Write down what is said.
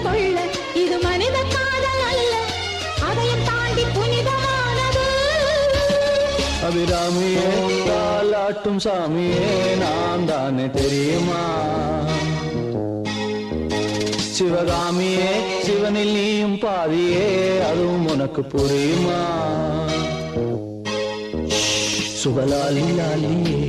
கொள்ள இது மனித காதல் அல்ல அதையும் தாண்டி புனிதமானது அபிராமியே தாலாட்டும் சாமியே நான் தானே தெரியுமா சிவகாமியே சிவனில் நீயும் பாதியே அதுவும் உனக்கு புரியுமா சுபலாலி லாலியே